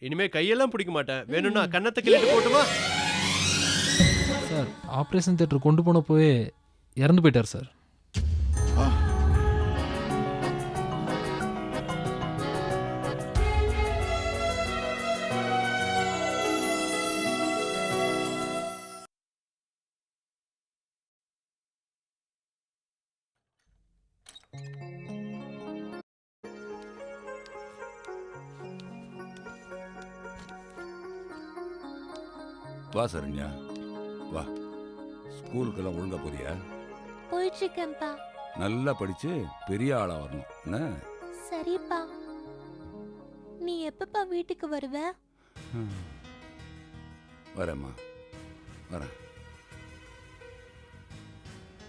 இனிமே கையெல்லாம் பிடிக்க மாட்டேன். வேணும்னா கன்னத்தை கிள்ளிட்டு போட்டுமா? சார் ஆப்ரேஷன் தியேட்டர் கொண்டு போனப்போவே இறந்து போயிட்டார் சார். வா சரண்யா வா. ஸ்கூலுக்கெல்லாம் ஒழுங்கா போறியா? போயிட்டு இருக்கேன்ப்பா. நல்லா படிச்சு பெரிய ஆளா வரணும் என்ன? சரிப்பா. நீ எப்பப்பா வீட்டுக்கு வருவ? வரேம்மா வரேன்.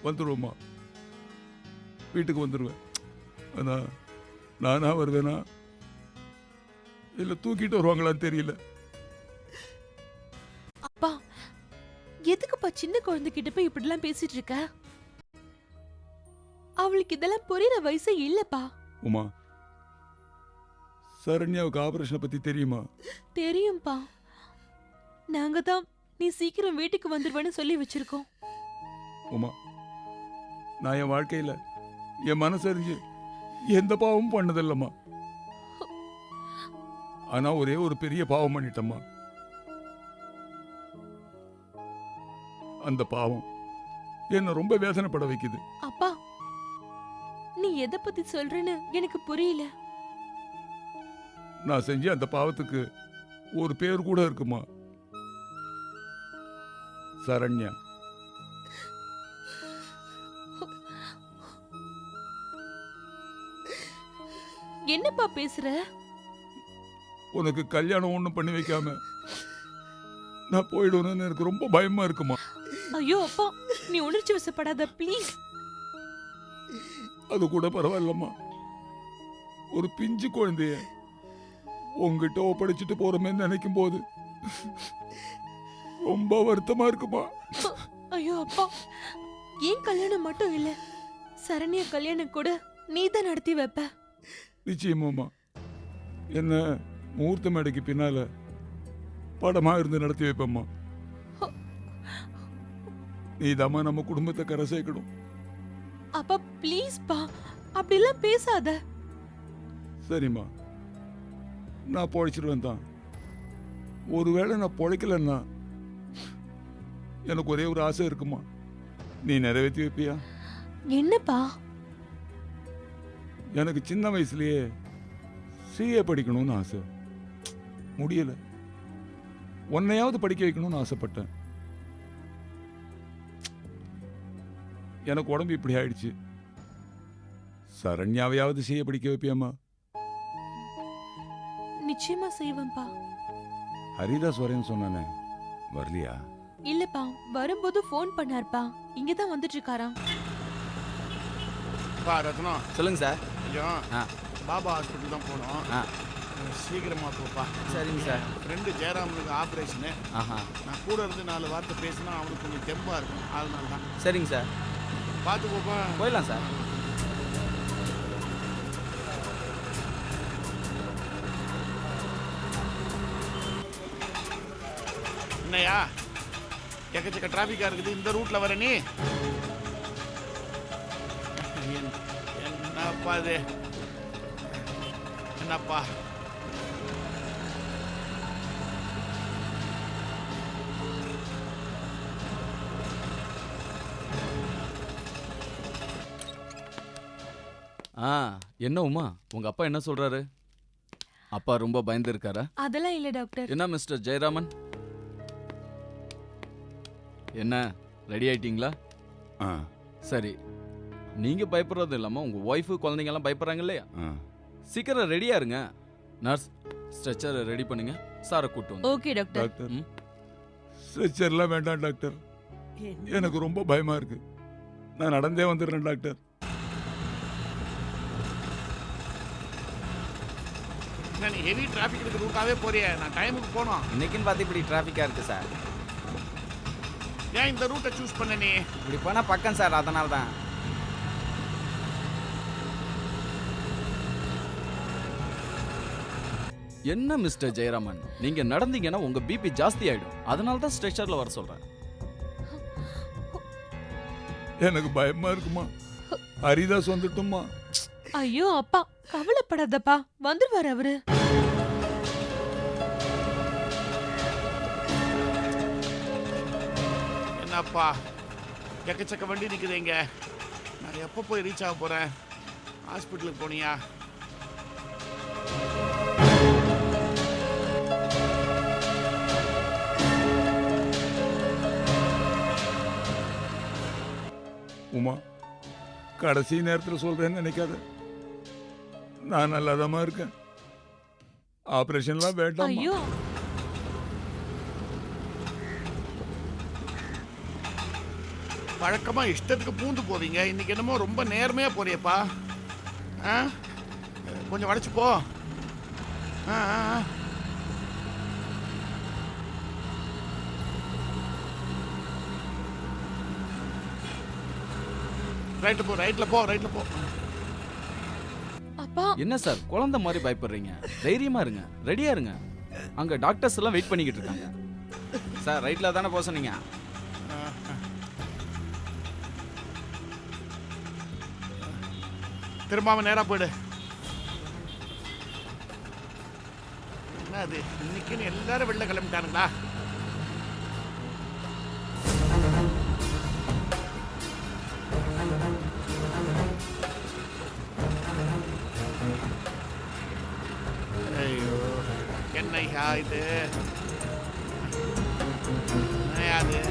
வந்துடுவோம்மா, வீட்டுக்கு வந்துடுவேன். ஆனா நானா வருவேனா இல்லை தூக்கிட்டு வருவாங்களான்னு தெரியல. அப்பா, எதுக்குப்பா சின்ன குழந்தைகிட்ட போய் இப்படிலாம் பேசிட்டு இருக்க? அவளுக்கு இதெல்லாம் புரியுற வயசு இல்லப்பா. உமா, சரண்யாவுக்கு ஆபரேஷனை பத்தி தெரியுமா? தெரியும்பா. நாங்க தான் நீ சீக்கிரம் வீட்டுக்கு வந்துருவேன்னு சொல்லி வச்சிருக்கோம். உமா, நான் என் வாழ்க்கையில என் மனசறிஞ்சு எந்த பாவமும் பண்ணதில்லம்மா. ஆனா ஒரே ஒரு பெரிய பாவம் பண்ணிட்டம்மா. அந்த பாவம் என்ன ரொம்ப வேதனைப்பட வைக்குது. அப்பா, நீ எதை பத்தி சொல்றேன்னு எனக்கு புரியல. நான் செஞ்ச அந்த பாவத்துக்கு ஒரு பேர் கூட இருக்குமா, சரண்யா. என்னப்பா பேசுற? உனக்கு கல்யாணம் ஒண்ணும் பண்ணி வைக்காம நான் போயிடுவேன்னு எனக்கு ரொம்ப பயமா இருக்குமா. ஐயோ அப்பா, நீ உணர்ச்சி வசப்படாத ப்ளீஸ். அது கூட பரவாயில்லம்மா, ஒரு பிஞ்சு குழந்தைய உங்ககிட்ட ஒப்படைச்சிட்டு போறமே நினைக்கும் போது ரொம்ப வருத்தமா இருக்குமா. ஐயோ அப்பா, ஏன் கல்யாணம் மட்டும் இல்ல, சரண்யா கல்யாணம் கூட நீ தான் நடத்தி வைப்ப. நிச்சயமாம்மா, என்ன முகூர்த்த மேடைக்கு பின்னால படமா இருந்து நடத்தி வைப்பம்மா. நீதாம்மா நம்ம குடும்பத்தை கரை சேர்க்கணும். அப்பா ப்ளீஸ் பா, அப்படிலாம் பேசாத. சரிம்மா, நான் பொழைச்சிருவேன் தான். ஒருவேளை நான் பொழைக்கலன்னா எனக்கு ஒரே ஒரு ஆசை இருக்குமா, நீ நிறைவேற்றி வைப்பியா? என்னப்பா? எனக்கு சின்ன வயசுலயே சிஏ படிக்கணும்னு ஆசை, முடியல. உன்னையாவது படிக்க வைக்கணும்னு ஆசைப்பட்டேன். எனக்கு உடம்பு இப்படி ஆயிடுச்சு. சரண்யாவையாவது சிஏ படிக்க வைப்பியாமா? நிச்சயமா செய்வேன்பா. ஹரிதாஸ் வரேன்னு சொன்னானே, வரலையா? இல்லப்பா, வரும்போது ஃபோன் பண்ணார்ப்பா. இங்க தான் வந்துட்டு இருக்காராம். பா ரத்னம், சொல்லுங்க சார். கொஞ்சம் பாபா ஹாஸ்பிட்டல் தான் போனோம். சீக்கிரமா போப்பா. சரிங்க சார். Friend ஜெயராமனுக்கு operation. நான் கூட இருந்து 4 வார்த்தை பேசினா அவனுக்கு கொஞ்சம் தெம்பா இருக்கும், அதனால தான். சரிங்க சார், பார்த்து போப்பா. போயிடலாம் சார். என்னையா எக்கச்சக்க டிராஃபிக்கா இருக்குது, இந்த ரூட்ல வர நீ? என்னப்பா இது, என்னப்பா? என்ன உமா, உங்க அப்பா என்ன சொல்றாரு? அப்பா ரொம்ப பயந்து இருக்காரா? அதெல்லாம் இல்ல டாக்டர். என்ன மிஸ்டர் ஜெயராமன், என்ன ரெடி ஆயிட்டீங்களா? சரி, நீங்க பயப்படுறது இல்லாம உங்க ஒய்ஃபு குழந்தைங்க எல்லாம் பயப்படுறாங்க இல்லையா? சீக்கிரம் ரெடியா இருங்க. நர்ஸ், ஸ்ட்ரெச்சர் ரெடி பண்ணுங்க, சாரை கூட்டு வந்து. Okay doctor. டாக்டர், ஸ்ட்ரெச்சர்லாம் வேண்டாம் டாக்டர், எனக்கு ரொம்ப பயமா இருக்கு. நான் நடந்தே வந்துடுறேன் டாக்டர். நீ ஹெவி டிராஃபிக் இருக்கிற ரூட்டாவே போறியே, நான் டைமுக்கு போனோம். இன்னைக்குன்னு பார்த்து இப்படி டிராஃபிக்கா இருக்கு சார். ஏன் இந்த ரூட்டை சூஸ் பண்ண நீ? இப்படி போனா பக்கம் சார், அதனால தான். என்ன மிஸ்டர் ஜெயராமன், நீங்க நடந்தீங்கன்னா உங்க பிபி ஜாஸ்தி ஆயிடும். அதனால தான் ஸ்ட்ரெச்சர்ல வர சொல்றேன். எனக்கு பயமா இருக்குமா. ஹரிதாஸ் வந்துட்டுமா. ஐயோ அப்பா, கவலைப்படாதப்பா, வந்துருவாரு அவரு. என்னப்பா எக்கச்சக்க வண்டி நிற்குதுங்க. நான் எப்போ போய் ரீச் ஆக போகிறேன்? ஹாஸ்பிட்டலுக்கு போனியா? உமா, கடைசி நேரத்தில் சொல்றேன்னு நினைக்காத. நான் நல்லாதாம்மா இருக்கேன். ஆபரேஷன்லாம் வேண்டாம். ஐயோ வழக்கமா இஷ்டத்துக்கு பூந்து போவீங்க, இன்னைக்கு என்னமோ ரொம்ப நேர்மையா போறியப்பா. ஆ, கொஞ்சம் வளைச்சு போ. ஆ, ஆ, ஆ. ரைட்ல போ, ரைட்ல போ, ரைட்ல போ. அப்பா, என்ன சார் குழந்தை மாதிரி பயப்படுறீங்க? தைரியமா இருங்க, ரெடியா இருங்க. அங்க டாக்டர்ஸ் எல்லாம் வெயிட் பண்ணிக்கிட்டு இருக்காங்க. சார் ரைட்ல தானே போக சொன்னீங்க? திரும்பாம நேரா போயிடு. என்ன அது, இன்னைக்குன்னு எல்லாரும் வெளில கிளம்பிட்டானுங்களா? ஐயோ, என்னையா இது? என்னையா இது?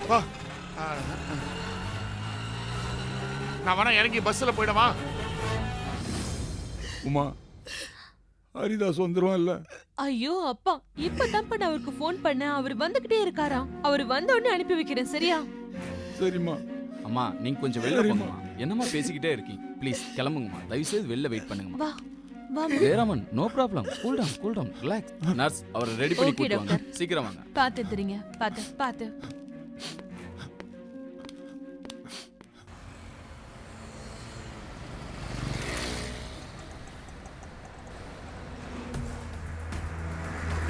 வா. நான் வேணா இறங்கி பஸ்ஸில் போயிடவா? உமா, ஹரிதாஸ் வந்துருவான் இல்ல? ஐயோ அப்பா, இப்பதான்ப்பா நான் அவருக்கு ஃபோன் பண்ணேன். அவர் வந்துகிட்டே இருக்காராம். அவர் வந்த உடனே அனுப்பி வைக்கிறேன், சரியா? சரிம்மா. அம்மா நீங்க கொஞ்சம் வெளில சரிம்மா. போங்கம்மா. என்னம்மா பேசிக்கிட்டே இருக்கீங்க? ப்ளீஸ் கிளம்புங்கம்மா. தயவு செய்து வெளில வெயிட் பண்ணுங்கம்மா. வா வா. Jayaraman, no problem. Cool down, relax. Nurse, அவரை ரெடி பண்ணி Okay, கூட்டு வாங்க. doctor. சீக்கிரம் வாங்க. பாத்து தெரியுங்க, பாத்து பாத்து.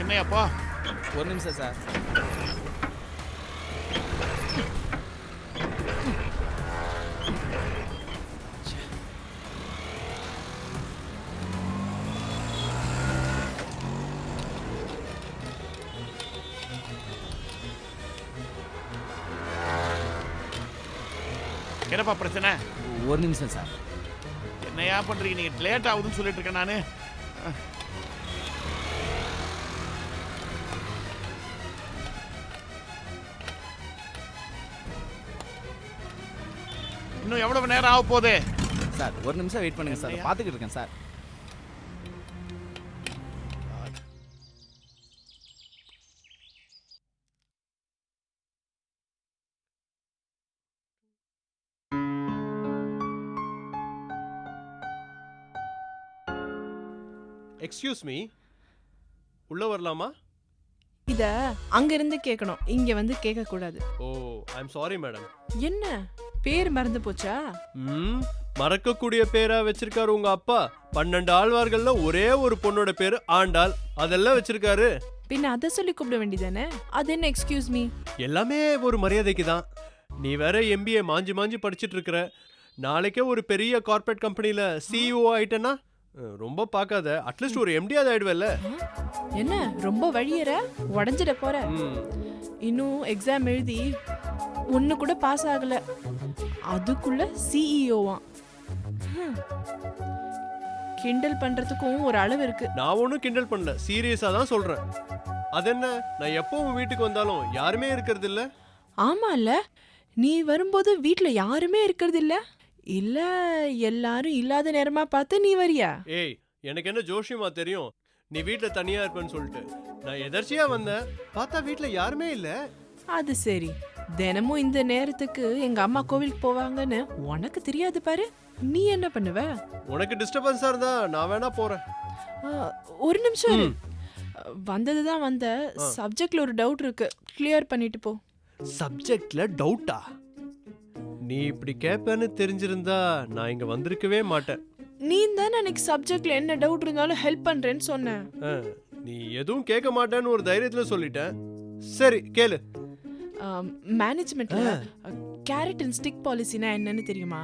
என்னையாப்பா? ஒரு நிமிஷம் சார். என்னப்பா பிரச்சனை? ஒரு நிமிஷம் சார். என்னையா பண்றீங்க நீங்க? லேட் ஆகுதுன்னு சொல்லிட்டு இருக்கேன் நானு. இன்னும் எவ்வளவு நேரம் ஆக போகுது? சார் ஒரு நிமிஷம் வெயிட் பண்ணுங்க சார். என்னையா? பார்த்துக்கிட்டு இருக்கேன் சார். எக்ஸ்கியூஸ் மீ, உள்ள வரலாமா? இத அங்க இருந்து கேட்கணும், இங்க வந்து கேட்க கூடாது. ஓ, ஐ எம் சாரி மேடம். என்ன பேர் மறந்து போச்சா? மறக்கக்கூடிய பேரா வச்சிருக்காரு உங்க அப்பா. 12 ஆழ்வார்கள்ல ஒரே ஒரு பொண்ணோட பேரு ஆண்டாள், அதெல்லாம் வச்சிருக்காரு. பின்ன அத சொல்லி கூப்பிட வேண்டியதானே? அது என்ன எக்ஸ்கியூஸ் மீ? எல்லாமே ஒரு மரியாதைக்கு தான். நீ வேற எம்பிஏ மாஞ்சி மாஞ்சி படிச்சிட்டு இருக்கிற. நாளைக்கே ஒரு பெரிய கார்ப்பரேட் கம்பெனில சிஇஓ ஆயிட்டேன்னா ரொம்ப பார்க்காத, அட்லீஸ்ட் ஒரு எம்டியாவது ஆயிடுவேல்ல. என்ன ரொம்ப வழியற உடஞ்சிட போற? இன்னும் எக்ஸாம் எழுதி ஒன்னு கூட பாஸ் ஆகல, அதுக்குள்ள சிஇஓவா? கிண்டல் பண்றதுக்கும் ஒரு அளவு இருக்கு. நான் ஒன்றும் கிண்டல் பண்ணல, சீரியஸா தான் சொல்றேன். அது என்ன, நான் எப்பவும் வீட்டுக்கு வந்தாலும் யாருமே இருக்கிறது இல்ல. ஆமால, நீ வரும்போது வீட்ல யாருமே இருக்கிறது இல்ல. இல்ல எல்லாரும் இல்லாத நேரமா பார்த்து நீ வரியா? ஏய், எனக்கு என்ன ஜோஷியமா தெரியும் நீ வீட்ல தனியா இருப்பேன்னு சொல்லிட்டு. நான் எதர்ச்சியா வந்தேன், பார்த்தா வீட்ல யாருமே இல்ல. அது சரி, தினமும் இந்த நேரத்துக்கு எங்க அம்மா கோவிலுக்கு போவாங்கன்னு உனக்கு தெரியாது பாரு. நீ என்ன பண்ணுவ? உனக்கு டிஸ்டர்பன்ஸா இருந்தா நான் வேணா போறேன். ஆ, ஒரு நிமிஷம் இரு. வந்ததுதான் வந்த சப்ஜெக்ட்ல ஒரு டவுட் இருக்கு, கிளியர் பண்ணிட்டு போ. சப்ஜெக்ட்ல டவுட்டா? நீ இப்படி கேட்பேன்னு தெரிஞ்சிருந்தா நான் இங்க வந்திருக்கவே மாட்டேன். நீ தானே எனக்கு சப்ஜெக்ட்ல என்ன டவுட் இருந்தாலும் ஹெல்ப் பண்றேன்னு சொன்ன. நீ எதுவும் கேட்க மாட்டேன்னு ஒரு தைரியத்துல சொல்லிட்டேன். சரி கேளு. மேனேஜ்மெண்ட்ல கேரட் அண்ட் ஸ்டிக் பாலிசினா என்னன்னு தெரியுமா?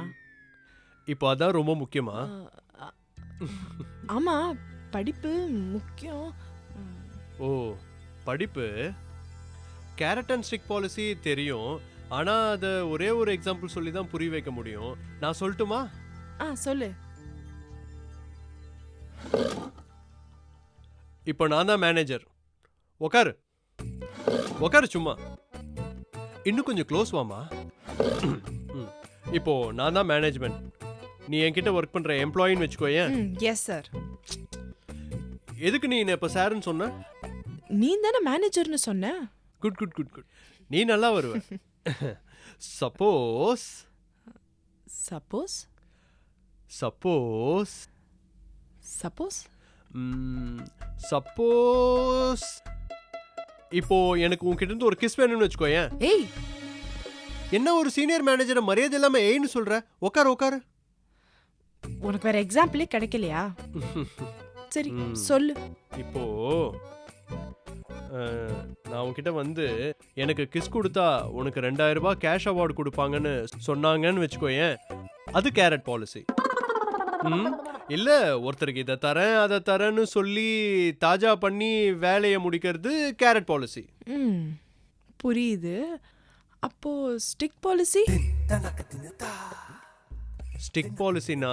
இப்போ அதான் ரொம்ப முக்கியமா? ஆமா, படிப்பு முக்கியம். ஓ, படிப்பு. கேரட் அண்ட் ஸ்டிக் பாலிசி தெரியும், ஆனா அதை ஒரே ஒரு எக்ஸாம்பிள் சொல்லி தான் புரிய வைக்க முடியும். நான் சொல்லட்டுமா? சொல்லு. இப்போ நான் தான் மேனேஜர். உக்காரு உக்காரு, சும்மா. இன்னும் கொஞ்சம் க்ளோஸ் வாமா. இப்போ நான் தான் மேனேஜ்மெண்ட். நீ என்கிட்ட ஒர்க் பண்ற எம்ப்ளாயின்னு வச்சுக்கோயேன். Yes sir. எதுக்கு நீ என்ன இப்போ சார்ன்னு சொன்ன? நீ தானே மேனேஜர்னு சொன்ன. Good good good good. நீ நல்லா வருவ. Suppose suppose suppose suppose suppose இப்போ எனக்கு உன்கிட்ட இருந்து ஒரு கிஸ் வேணும்னு வச்சுக்கோயேன். ஏய், என்ன ஒரு சீனியர் மேனேஜரை மரியாதை இல்லாம ஏய்னு சொல்ற? உக்காரு உக்காரு. உனக்கு வேற எக்ஸாம்பிளே கிடைக்கலையா? சரி சொல்லு. இப்போ நான் உன்கிட்ட வந்து எனக்கு கிஸ் கொடுத்தா உனக்கு 2000 ரூபாய் கேஷ் அவார்டு கொடுப்பாங்கன்னு சொன்னாங்கன்னு வச்சுக்கோயேன். அது கேரட் பாலிசி. இல்ல ஒருத்தருக்கு இதை தரேன் அதை தரேன்னு சொல்லி தாஜா பண்ணி வேலையை முடிக்கிறது கேரட் பாலிசி. புரியுது. அப்போ ஸ்டிக் பாலிசி? ஸ்டிக் பாலிசினா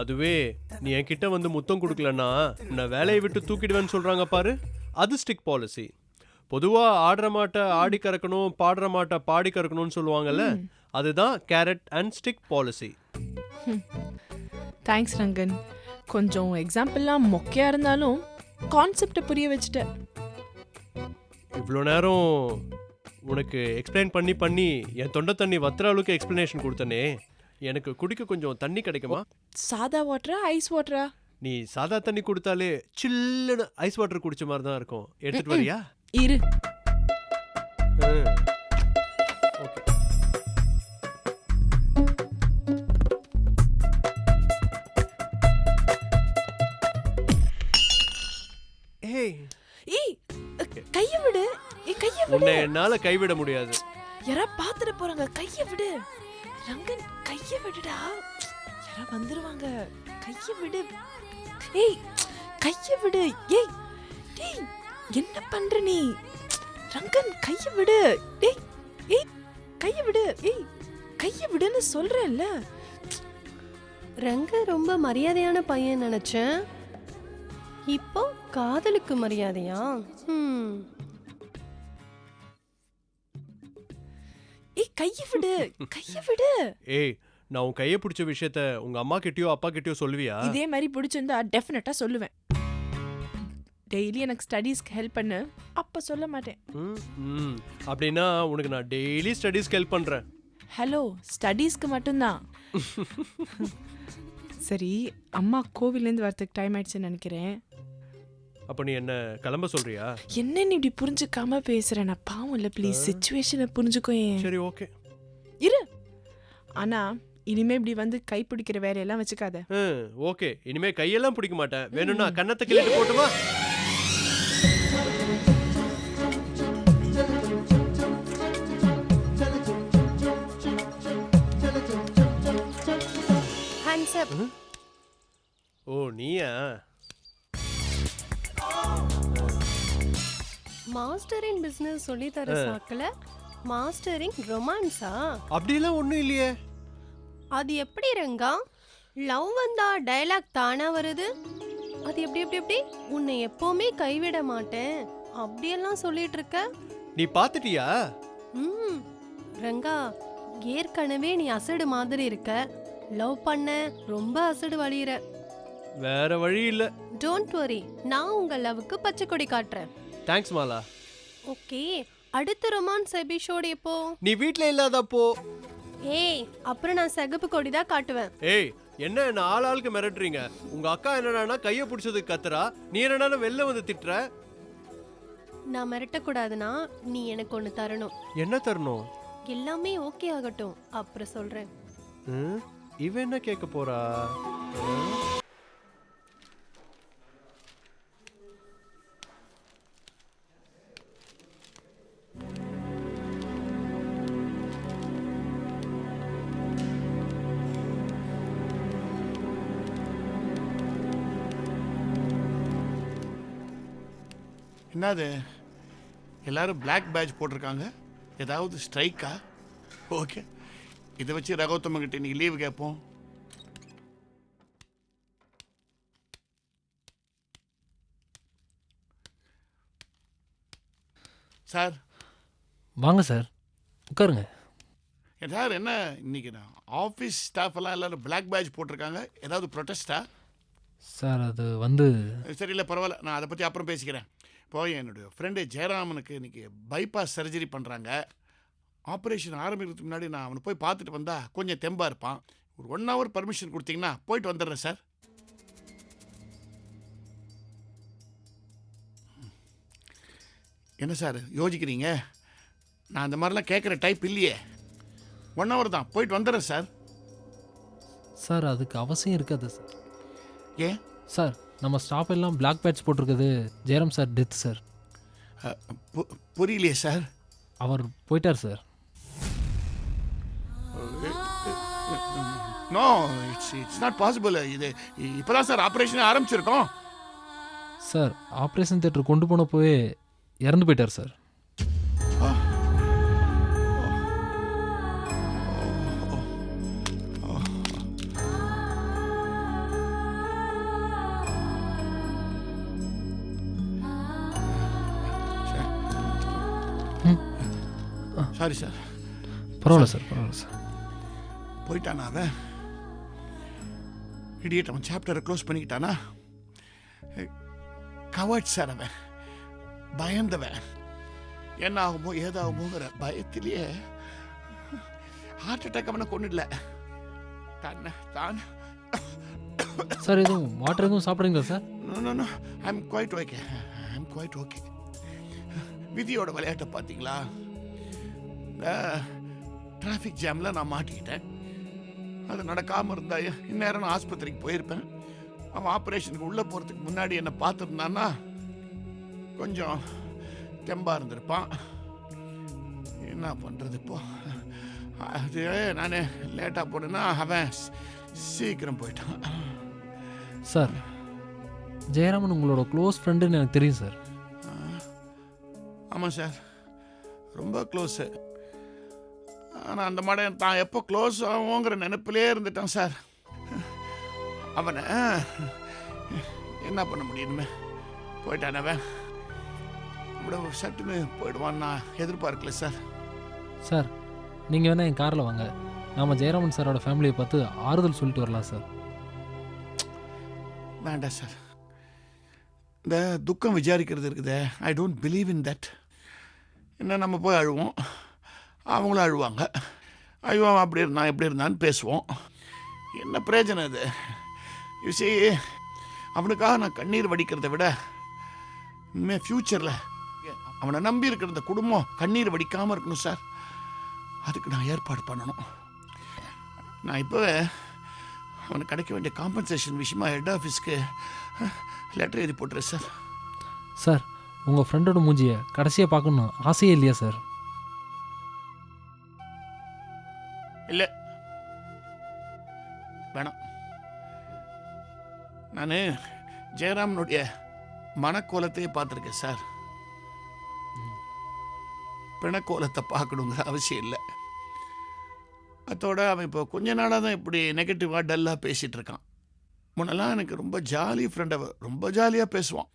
அதுவே நீ என்கிட்ட வந்து முத்தம் கொடுக்கலன்னா உன்னை வேலையை விட்டு தூக்கிடுவேன்னு சொல்றாங்க பாரு, அது ஸ்டிக் பாலிசி. பொதுவா ஆடுற மாட்டை ஆடி கறக்கணும், பாடுற மாட்டை பாடி கறக்கணும்னு சொல்லுவாங்கல்ல, அதுதான் carat and stick policy. Thanks Rangan. கொஞ்சம் எக்ஸாம்பிள்லாம் மொக்கையா இருந்தாலும் கான்செப்டை புரிய வச்சுட்ட. இவ்வளோ நேரம் உனக்கு எக்ஸ்பிளைன் பண்ணி பண்ணி என் தொண்டை தண்ணி வத்துற அளவுக்கு எக்ஸ்பிளனேஷன் கொடுத்தனே. எனக்கு குடிக்க கொஞ்சம் தண்ணி கிடைக்குமா? சாதா வாட்டரா ஐஸ் வாட்டரா? நீ சாதா தண்ணி கொடுத்தாலே சில்லுன்னு ஐஸ் வாட்டர் குடிச்ச மாதிரி தான் இருக்கும். எடுத்துட்டு வரியா? இரு. ஓகே. ஏய் ஏய், கைய விடு. கைய விடு. உன்னை என்னால கைவிட முடியாது. யாரா பாத்துட்டு போறாங்க, கைய விடு. ரங்கன் கைய விடுடா, யாரா வந்துருவாங்க. கைய விடு. ஏய் கைய விடு. ஏய் டேய், என்ன பண்ற நீ? ரங்கன் கைய விடு. டேய் ஏய் கைய விடு. ஏய் கைய விடுன்னு சொல்றேன்ல. ரங்க ரொம்ப மரியாதையான பையன் நினைச்சேன், இப்போ காதலுக்கு மரியாதையா? ஏய் கைய விடு. கைய விடு. ஏய், நான் உன் கையை பிடிச்ச விஷயத்த உங்க அம்மா கிட்டயோ அப்பா கிட்டயோ சொல்லுவியா? இதே மாதிரி பிடிச்சிருந்தா டெஃபினட்டா சொல்லுவேன். டெய்லி எனக்கு ஸ்டடீஸ்க்கு ஹெல்ப் பண்ணு, அப்ப சொல்ல மாட்டேன். அப்படின்னா உனக்கு நான் டெய்லி ஸ்டடீஸ்க்கு ஹெல்ப் பண்றேன். ஹலோ, ஸ்டடீஸ்க்கு மட்டும்தான். சரி, அம்மா கோவிலேருந்து வரதுக்கு டைம் ஆயிடுச்சுன்னு நினைக்கிறேன். அப்ப நீ என்ன கிளம்ப சொல்றியா? என்ன நீ இப்படி புரிஞ்சுக்காம பேசுற? நான் பாவம் இல்ல, ப்ளீஸ் சிச்சுவேஷனை புரிஞ்சுக்கோயேன். சரி ஓகே. இரு. ஆனா இனிமே இப்படி வந்து கை பிடிக்கிற வேலையெல்லாம் வச்சுக்காத. ஓகே, இனிமே கையெல்லாம் பிடிக்க மாட்டேன். வேணும்னா கண்ணத்தை கிள்ளிட்டு போட்டுமா? Hands up. ஓ நீயா? மாஸ்டரிங் பிசினஸ் சொல்லி தர சாக்கல மாஸ்டரிங் ரொமான்ஸா? அப்படிலாம் ஒண்ணும் இல்லையே. அது எப்படி ரங்கா? லவ் வந்தா டயலாக் தானா வருது. அது எப்படி எப்படி எப்படி? உன்னை எப்பவுமே கைவிட மாட்டேன் அப்படியெல்லாம் சொல்லிட்டு இருக்க. நீ பாத்துட்டியா? ரங்கா, ஏற்கனவே நீ அசடு மாதிரி இருக்க. லவ் பண்ண ரொம்ப அசடு வழியிற. வேற வழி இல்ல. டோன்ட் வரி, நான் உங்க லவ்வுக்கு பச்சை கொடி காட்டுறேன். தேங்க்ஸ் மாலா. ஓகே, அடுத்த ரொமான்ஸ் எபிசோட் எப்போ? நீ வீட்ல இல்லாதப்போ. ஏய் அப்புறம் நான் சிகப்பு கொடி தான் காட்டுவேன். ஏய் என்ன ஆளுக்கு மிரட்டுறீங்க? உங்க அக்கா என்னடானா கைய பிடிச்சதுக்கு கத்துறா, நீ என்னடானா வெளில வந்து திட்டுற. நான் மிரட்டக்கூடாதுன்னா நீ எனக்கு ஒன்று தரணும். என்ன தரணும்? எல்லாமே ஓகே ஆகட்டும், அப்புறம் சொல்றேன். இவ என்ன கேட்க போறா? என்னது எல்லாரும் Black பேட்ச் போட்டிருக்காங்க? ஏதாவது ஸ்ட்ரைக்கா? ஓகே, இதை வச்சு ரகோத்தமங்கிட்ட இன்னைக்கு லீவு கேட்போம். சார் வாங்க சார், உட்காருங்க. சார் என்ன இன்னைக்கு நான் ஆஃபீஸ் ஸ்டாஃப் எல்லாம் எல்லாரும் Black பேட்ச் போட்டிருக்காங்க, ஏதாவது ப்ரொட்டஸ்டா? சார் அது வந்து சரி இல்லை பரவாயில்ல, நான் அதை பற்றி அப்புறம் பேசிக்கிறேன். இப்போ என்னுடைய ஃப்ரெண்டு ஜெயராமனுக்கு இன்றைக்கி பைபாஸ் சர்ஜரி பண்ணுறாங்க. ஆப்ரேஷன் ஆரம்பிக்கிறதுக்கு முன்னாடி நான் அவனை போய் பார்த்துட்டு வந்தால் கொஞ்சம் தெம்பாக இருப்பான். ஒரு 1 hour பர்மிஷன் கொடுத்தீங்கன்னா போயிட்டு வந்துடுறேன் சார். என்ன சார் யோசிக்கிறீங்க? நான் அந்த மாதிரிலாம் கேட்குற டைப் இல்லையே. 1 hour தான், போயிட்டு வந்துடுறேன் சார். சார் அதுக்கு அவசியம் இருக்காது சார். ஏன் சார் நம்ம ஸ்டாஃப் எல்லாம் Black பேட்ச் போட்டிருக்குது ஜெயராம் சார் டெத் சார். புரியலையே சார். அவர் போயிட்டார் sir. No, it's not possible. இது இப்போ தான் சார் ஆப்ரேஷன் ஆரம்பிச்சிருக்கோம். சார் ஆப்ரேஷன் தியேட்டர் கொண்டு போனப்போவே இறந்து போயிட்டார் சார். Sorry sir. பரவாயில்ல சார், பரவாயில்ல சார். போயிட்டானா அவன்? இடியட், அவன் சாப்டரை க்ளோஸ் பண்ணிக்கிட்டானா? கவர்ட் சார் அவன், பயந்தவன். என்ன ஆகுமோ ஏதாகுமோங்கிற பயத்திலேயே ஹார்ட் அட்டாக் அவனை கொண்டுடல தான். சார் எதுவும் வாட்டர் எதுவும் சாப்பிட்றீங்களா sir? No, I am quite okay. விதியோட விளையாட்டை பார்த்தீங்களா? டிராஃபிக் ஜாமில் நான் மாட்டிக்கிட்டேன். அது நடக்காமல் இருந்தா இந்நேரம் நான் ஆஸ்பத்திரிக்கு போயிருப்பேன். அவன் ஆப்ரேஷனுக்கு உள்ளே போகிறதுக்கு முன்னாடி என்னை பார்த்துருந்தான்னா கொஞ்சம் தெம்பாக இருந்திருப்பான். என்ன பண்ணுறது இப்போ? அது நான் லேட்டாக போனேன்னா அவன் சீக்கிரம் போயிட்டான். சார் ஜெயராமன் உங்களோட க்ளோஸ் ஃப்ரெண்டுன்னு எனக்கு தெரியும் சார். ஆமாம் சார், ரொம்ப க்ளோஸு. ஆனால் அந்த மாதிரி தான் எப்போ க்ளோஸ் ஆகுங்கிற நினைப்பிலே இருந்துட்டான் சார். அவனை என்ன பண்ண முடியுமே, போயிட்டான் அவன். இவ்வளோ சட்டுன்னு போயிடுவான்னு நான் எதிர்பார்க்கல சார். சார் நீங்கள் வேணால் என் காரில் வாங்க, நாம் ஜெயராமன் சாரோட ஃபேமிலியை பார்த்து ஆறுதல் சொல்லிட்டு வரலாம் சார். வேண்டாம் சார், இந்த துக்கம் விசாரிக்கிறது இருக்குதே, I don't believe in that. என்ன நம்ம போய் அழுவோம், அவங்களும் அழுவாங்க. ஐயோ அப்படி இருந்தான் எப்படி இருந்தான்னு பேசுவோம். என்ன பிரயோஜனம் இது? யூசி, அவனுக்காக நான் கண்ணீர் வடிக்கிறத விட இனிமேல் ஃப்யூச்சரில் அவனை நம்பி இருக்கிற இந்த குடும்பம் கண்ணீர் வடிக்காமல் இருக்கணும் சார். அதுக்கு நான் ஏற்பாடு பண்ணணும். நான் இப்போவே அவனுக்கு கிடைக்க வேண்டிய காம்பன்சேஷன் விஷயமா ஹெட் ஆஃபீஸ்க்கு லெட்டர் எழுதி போட்டுறேன் சார். சார் உங்கள் ஃப்ரெண்டோட மூஞ்சியை கடைசியாக பார்க்கணும் ஆசையே இல்லையா சார்? இல்லை, வேணாம். நான் ஜெயராமனுடைய மனக்கோலத்தையே பார்த்துருக்கேன் சார். பிணக்கோலத்தை பார்க்கணுங்கிற அவசியம் இல்லை. அதோட அவன் இப்போ கொஞ்ச நாளாக தான் இப்படி நெகட்டிவாக டல்லாக பேசிகிட்டு இருக்கான். முன்னெல்லாம் எனக்கு ரொம்ப ஜாலி ஃப்ரெண்ட், அவன் ரொம்ப ஜாலியாக பேசுவான்.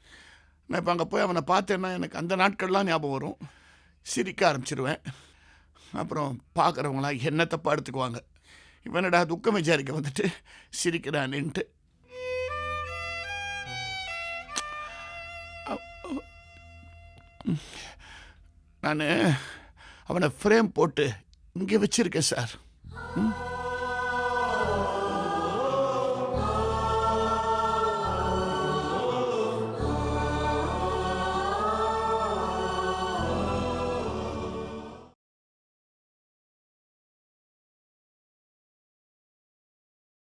நான் இப்போ அங்கே போய் அவனை பார்த்தேன்னா எனக்கு அந்த நாட்கள்லாம் ஞாபகம் வரும். சிரிக்க ஆரம்பிச்சிருவேன். அப்புறம் பார்க்குறவங்களாம் என்ன தப்பாக எடுத்துக்குவாங்க, இவனடா துக்கம் விசாரிக்க வந்துட்டு சிரிக்கிறான்ட்டு. நான் அவனை ஃப்ரேம் போட்டு இங்கே வச்சிருக்கேன் சார். ம்